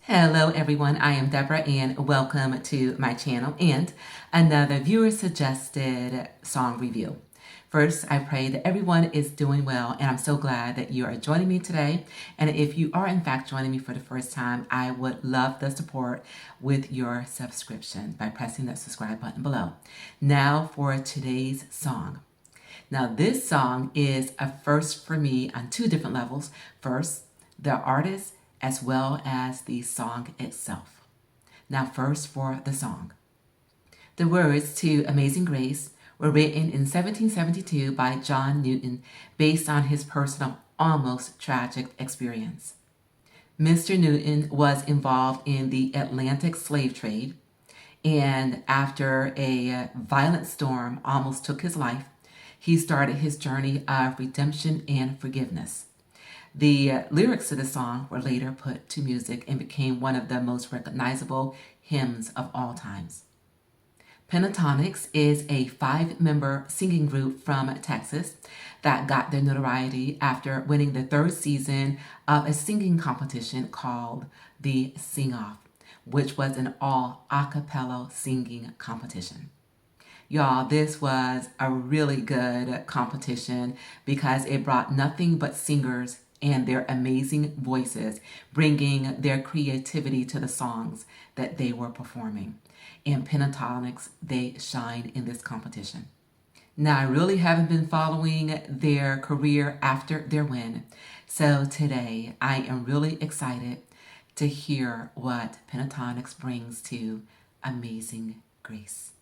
Hello everyone, I am Deborah and welcome to my channel and another viewer suggested song review. First, I pray that everyone is doing well and I'm so glad that you are joining me today. And if you are in fact joining me for the first time, I would love the support with your subscription by pressing that subscribe button below. Now for today's song. Now this song is a first for me on two different levels. First, the artist as well as the song itself. Now first for the song. The words to Amazing Grace were written in 1772 by John Newton based on his personal, almost tragic experience. Mr. Newton was involved in the Atlantic slave trade, and after a violent storm almost took his life, he started his journey of redemption and forgiveness. The lyrics to the song were later put to music and became one of the most recognizable hymns of all times. PENTATONIX is a 5-member singing group from Texas that got their notoriety after winning the 3rd season of a singing competition called the Sing-Off, which was an all a cappella singing competition. Y'all, this was a really good competition because it brought nothing but singers and their amazing voices, bringing their creativity to the songs that they were performing. And PENTATONIX, they shined in this competition. Now, I really haven't been following their career after their win. So today, I am really excited to hear what PENTATONIX brings to Amazing Grace.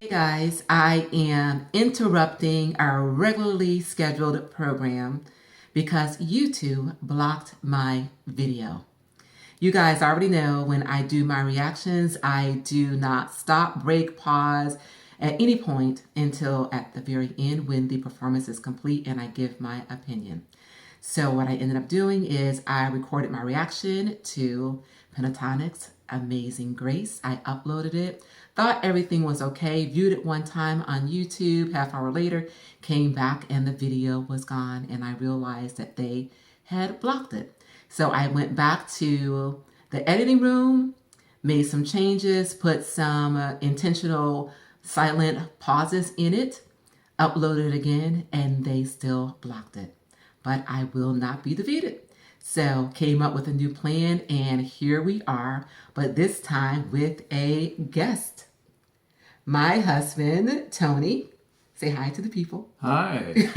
Hey guys, I am interrupting our regularly scheduled program because YouTube blocked my video. You guys already know when I do my reactions, I do not stop, break, pause at any point until at the very end when the performance is complete and I give my opinion. So what I ended up doing is I recorded my reaction to PENTATONIX Amazing Grace. I uploaded it, thought everything was okay, viewed it one time on YouTube, half hour later, came back and the video was gone and I realized that they had blocked it. So I went back to the editing room, made some changes, put some intentional silent pauses in it, uploaded it again, and they still blocked it. But I will not be defeated. So came up with a new plan and here we are, but this time with a guest. My husband, Tony. Say hi to the people. Hi.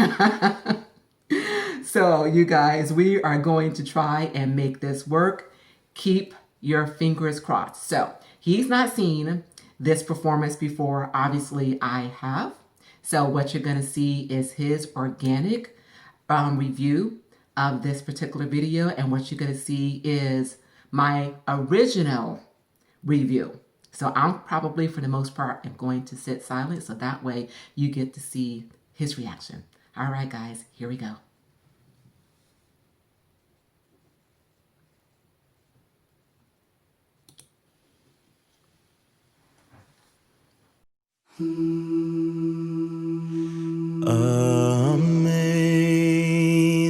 So you guys, we are going to try and make this work. Keep your fingers crossed. So he's not seen this performance before. Obviously I have. So what you're going to see is his organic review of this particular video, and what you're going to see is my original review. So I'm probably, for the most part, am going to sit silent so that way you get to see his reaction. All right, guys, here we go.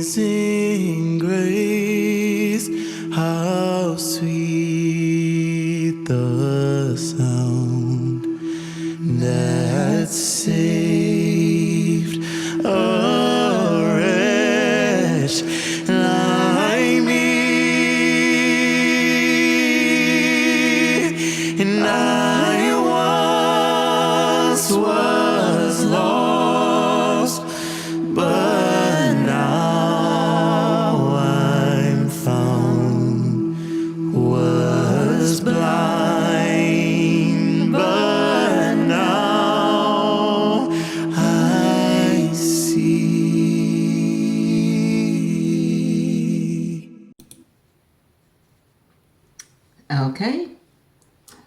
Amazing grace, how sweet the sound that saved a wretch like me. And I once was lost, but now I'm found. Was blind, but now I see. Okay.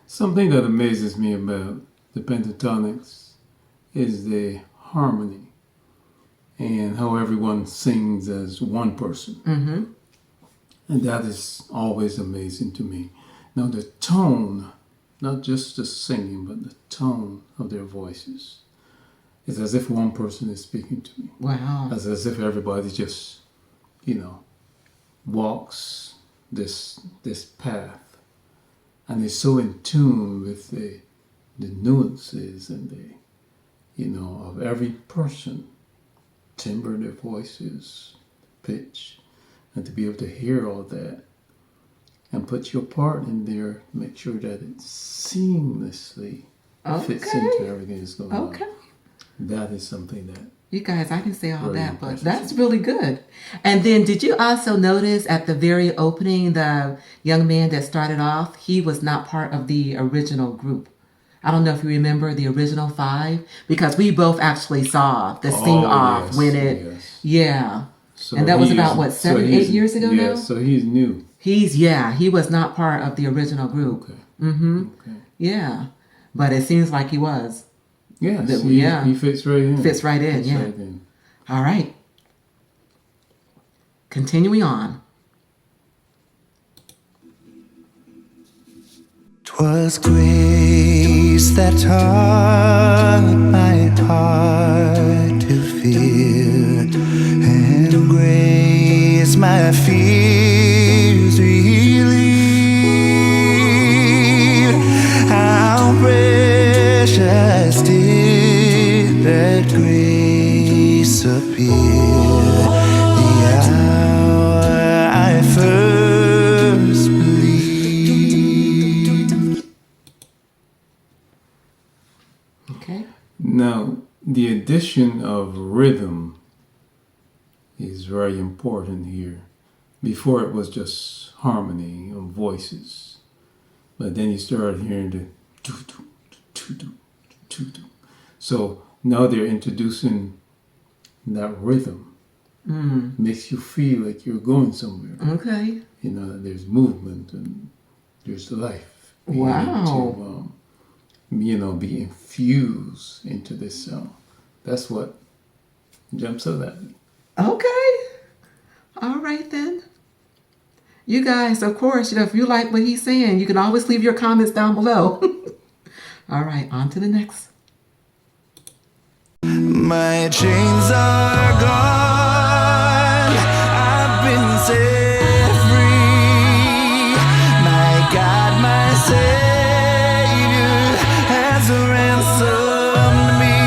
Something that amazes me about the Pentatonics is the harmony and how everyone sings as one person. And that is always amazing to me. Now the tone, not just the singing, but the tone of their voices. It's as if one person is speaking to me. Wow. It's as if everybody just walks this path, and is so in tune with the nuances and of every person, timbre, their voices, pitch, and to be able to hear all that and put your part in there, make sure that it seamlessly fits into everything that's going on. That is something that You guys, I didn't say all really that, but impresses that's me. really good. And then did you also notice at the very opening, the young man that started off, he was not part of the original group. I don't know if you remember the original 5, because we both actually saw the sing off yes, when it, yes. yeah. So And that was he about, is- what, so 7, he's- 8 years ago yeah, now? so he's new. He was not part of the original group. Okay. Okay. Yeah. But it seems like he was. Yes, The- he, yeah. he fits right in. Fits right in, Fits yeah. right in. All right. Continuing on. 'Twas grace that taught my heart to fear, and grace my fears relieved. How precious did that grace appear the hour I first believed. Okay. Now, the addition of rhythm is very important here. Before it was just harmony of voices, but then you started hearing the doo-doo, doo-doo, doo-doo. So now they're introducing that rhythm. Makes you feel like you're going somewhere. Okay. There's movement and there's life. Wow. To, be infused into this sound. That's what jumps out at me. Okay. All right then. You guys, of course, if you like what he's saying, you can always leave your comments down below. All right, on to the next. My chains are gone, I've been set free. My God, my Savior has ransomed me.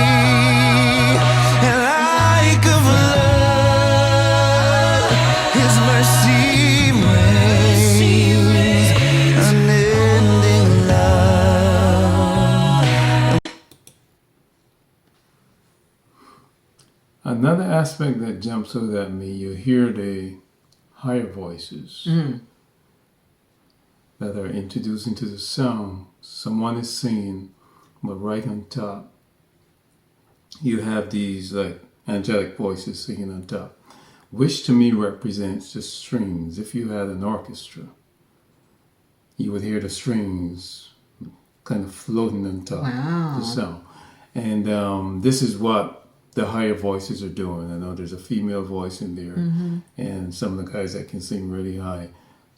And like a flood, His mercy reigns, unending love. Another aspect that jumps out at me, you hear the higher voices that are introduced into the sound. Someone is singing, but right on top, you have these like angelic voices singing on top, which to me represents the strings. If you had an orchestra, you would hear the strings kind of floating on top Wow. the sound. And this is what the higher voices are doing. I know there's a female voice in there, and some of the guys that can sing really high,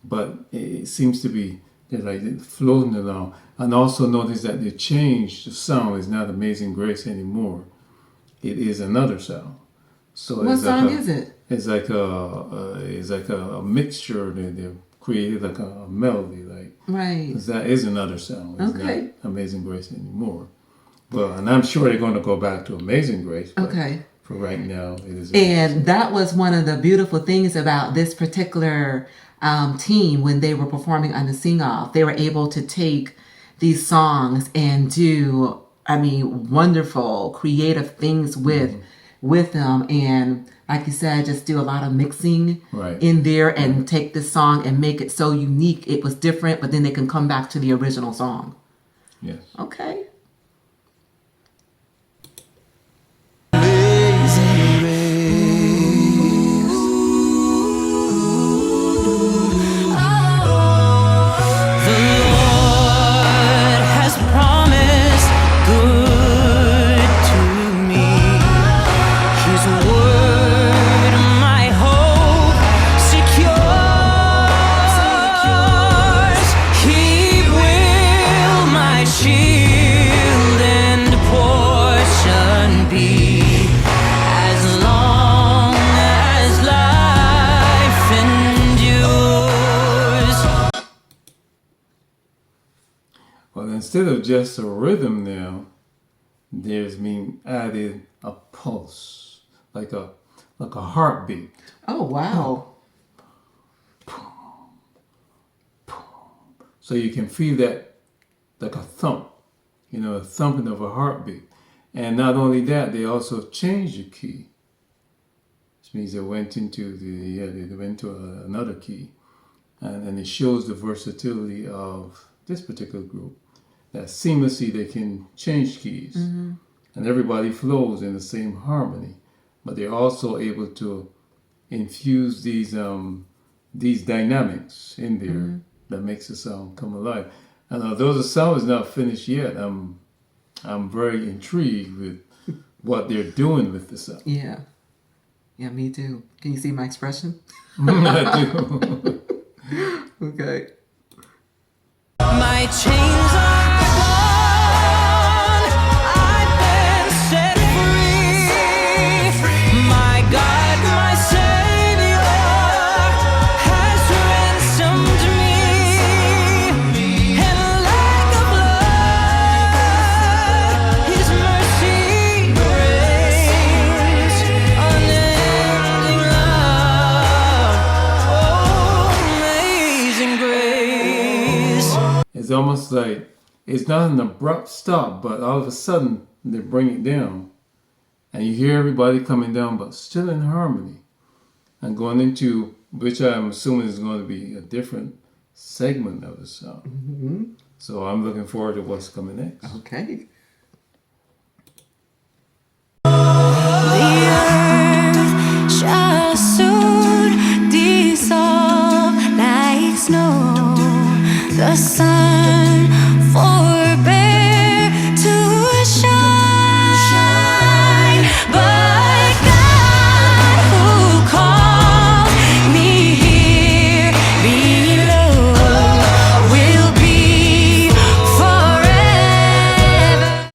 but it seems to be they're like floating along. And also notice that they changed the sound. Is not Amazing Grace anymore. It is another sound. So What it's song like is it? it's like a mixture. They created like a melody. Like Right. 'cause that is another sound. It's Okay. not Amazing Grace anymore. But and I'm sure they're going to go back to Amazing Grace. But Okay. For right now, it is. And that was one of the beautiful things about this particular team when they were performing on the Sing Off. They were able to take these songs and do, wonderful, creative things with them. And like you said, just do a lot of mixing Right. in there and take this song and make it so unique. It was different, but then they can come back to the original song. Yes. Okay. Amazing grace. The Lord has promised good to me. His word, my hope secures. He will my shield and portion be, as long as life Well, instead of just a rhythm now, there's been added a pulse, like a heartbeat. Oh, wow. So you can feel that like a thump, a thumping of a heartbeat. And not only that, they also changed the key. Which means they went into another key. And it shows the versatility of this particular group. That seamlessly they can change keys. Mm-hmm. And everybody flows in the same harmony. But they're also able to infuse these dynamics in there. Mm-hmm. That makes the sound come alive. And although the sound is not finished yet, I'm very intrigued with what they're doing with the sound. Yeah. Yeah, me too. Can you see my expression? I do. Okay. My chains are gone. I've been set free. My God, my Savior has ransomed me. And like a flood, His mercy reigns. Unending love, oh, amazing grace. It's almost like it's not an abrupt stop, but all of a sudden they bring it down. And you hear everybody coming down, but still in harmony. And going into, which I'm assuming is going to be a different segment of the song. Mm-hmm. So I'm looking forward to what's coming next. Okay. The earth shall soon dissolve like snow. The sun forbear to shine, but God who called me here below will be forever.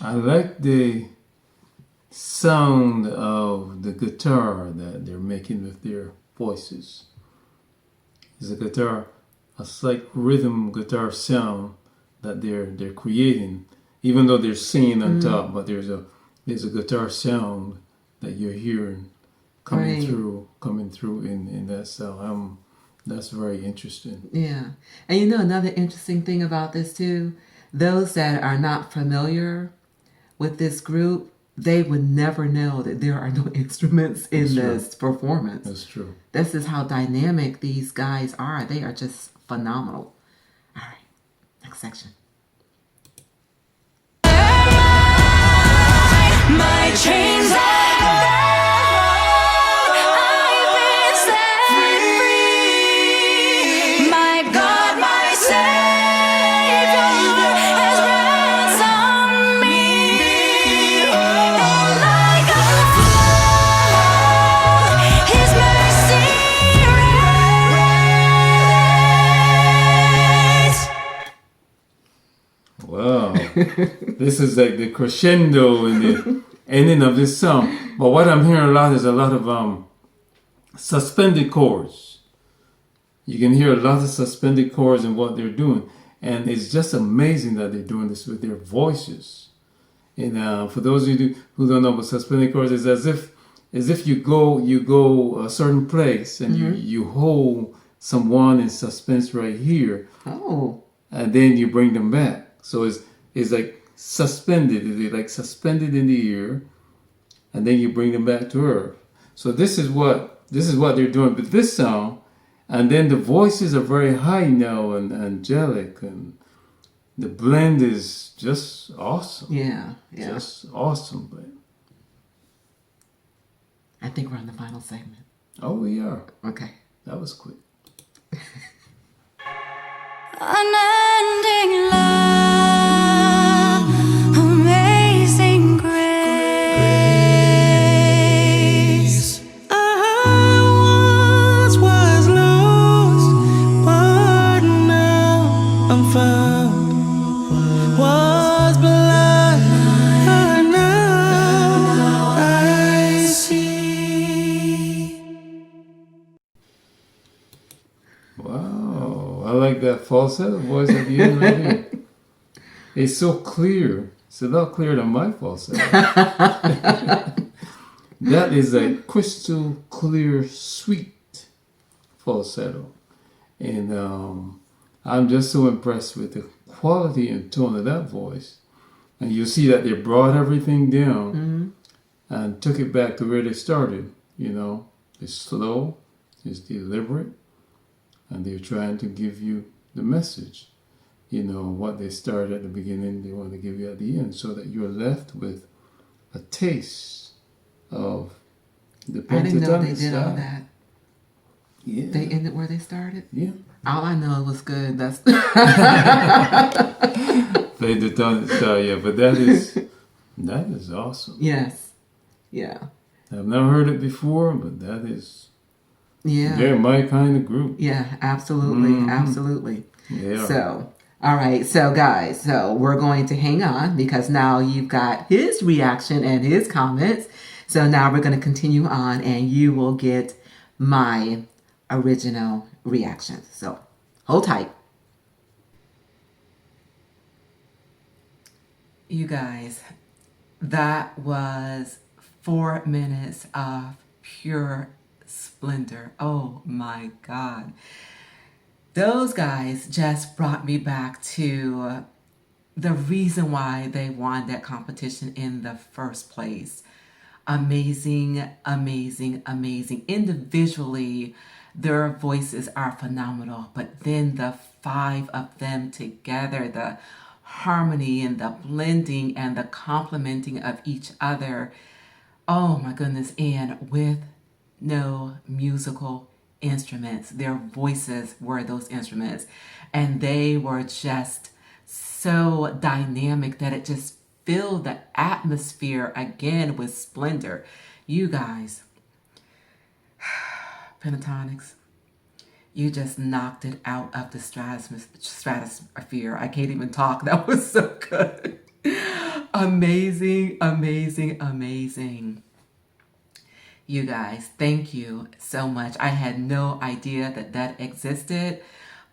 I like the sound of the guitar that they're making with their voices. It's a guitar, a slight rhythm guitar sound that they're creating, even though they're singing on top. But there's a guitar sound that you're hearing coming through in that sound. That's very interesting. Yeah. And another interesting thing about this too, those that are not familiar with this group, they would never know that there are no instruments in this performance. That's true. This is how dynamic these guys are. They are just phenomenal. All right, next section. My chains are gone. I've been set free. My God, my Savior has ransomed me. And like a flood, His mercy reigns. Wow. This is like the crescendo and the ending of this song. But what I'm hearing a lot is a lot of suspended chords. You can hear a lot of suspended chords in what they're doing. And it's just amazing that they're doing this with their voices. And for those of you who don't know what suspended chords is, as if you go a certain place and you hold someone in suspense right here. Oh. And then you bring them back. So it's like suspended. They're like suspended in the air, and then you bring them back to earth. So this is what they're doing with this song. And then the voices are very high now and angelic, and the blend is just awesome. Yeah. Just awesome blend. I think we're on the final segment. Oh, we are. Okay. That was quick. Unending love, amazing grace. I once was lost, but now I'm found. Was blind, but now I see. Wow. I like that falsetto voice at the end right here. It's so clear. It's a lot clearer than my falsetto. That is a crystal clear, sweet falsetto. And I'm just so impressed with the quality and tone of that voice. And you see that they brought everything down and took it back to where they started. You know, it's slow, it's deliberate, and they're trying to give you the message. You know, what they started at the beginning, they want to give you at the end, so that you're left with a taste of the pentatonic I didn't know they did style. all that. Yeah. They ended where they started? Yeah. All I know was good. That's Pentatonic style, yeah, but that is awesome. yes. Yeah. I've never heard it before, but Yeah. they're my kind of group. Yeah, absolutely. Mhm. Absolutely. Yeah. So, all right. So, guys, so we're going to hang on because now you've got his reaction and his comments. So now we're going to continue on and you will get my original reactions. So hold tight. You guys, that was 4 minutes of pure splendor. Oh my God. Those guys just brought me back to the reason why they won that competition in the first place. Amazing, amazing, amazing. Individually, their voices are phenomenal, but then the 5 of them together, the harmony and the blending and the complementing of each other. Oh my goodness. And with no musical instruments, their voices were those instruments. And they were just so dynamic that it just filled the atmosphere again with splendor. You guys, Pentatonics, you just knocked it out of the stratosphere. I can't even talk. That was so good. Amazing, amazing, amazing. You guys, thank you so much. I had no idea that that existed,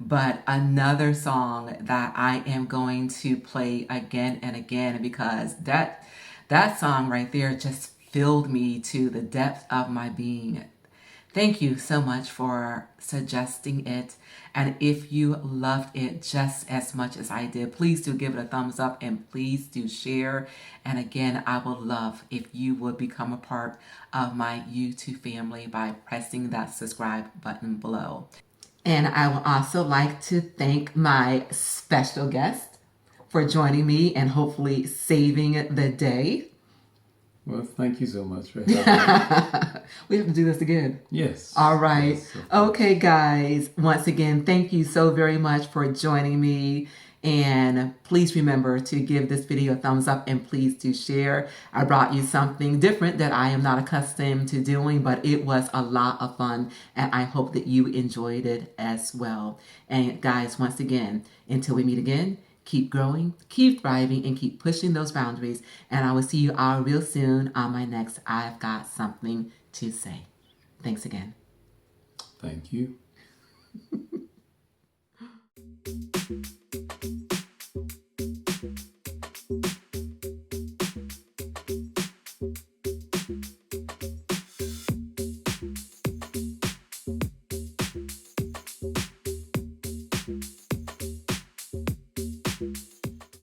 but another song that I am going to play again and again because that song right there just filled me to the depth of my being. Thank you so much for suggesting it. And if you loved it just as much as I did, please do give it a thumbs up and please do share. And again, I would love if you would become a part of my YouTube family by pressing that subscribe button below. And I would also like to thank my special guest for joining me and hopefully saving the day. Well, thank you so much for having me. We have to do this again. Yes. All right. Yes, of course. Okay, guys. Once again, thank you so very much for joining me. And please remember to give this video a thumbs up and please do share. I brought you something different that I am not accustomed to doing, but it was a lot of fun. And I hope that you enjoyed it as well. And guys, once again, until we meet again, keep growing, keep thriving, and keep pushing those boundaries. And I will see you all real soon on my next I've Got Something to Say. Thanks again. Thank you.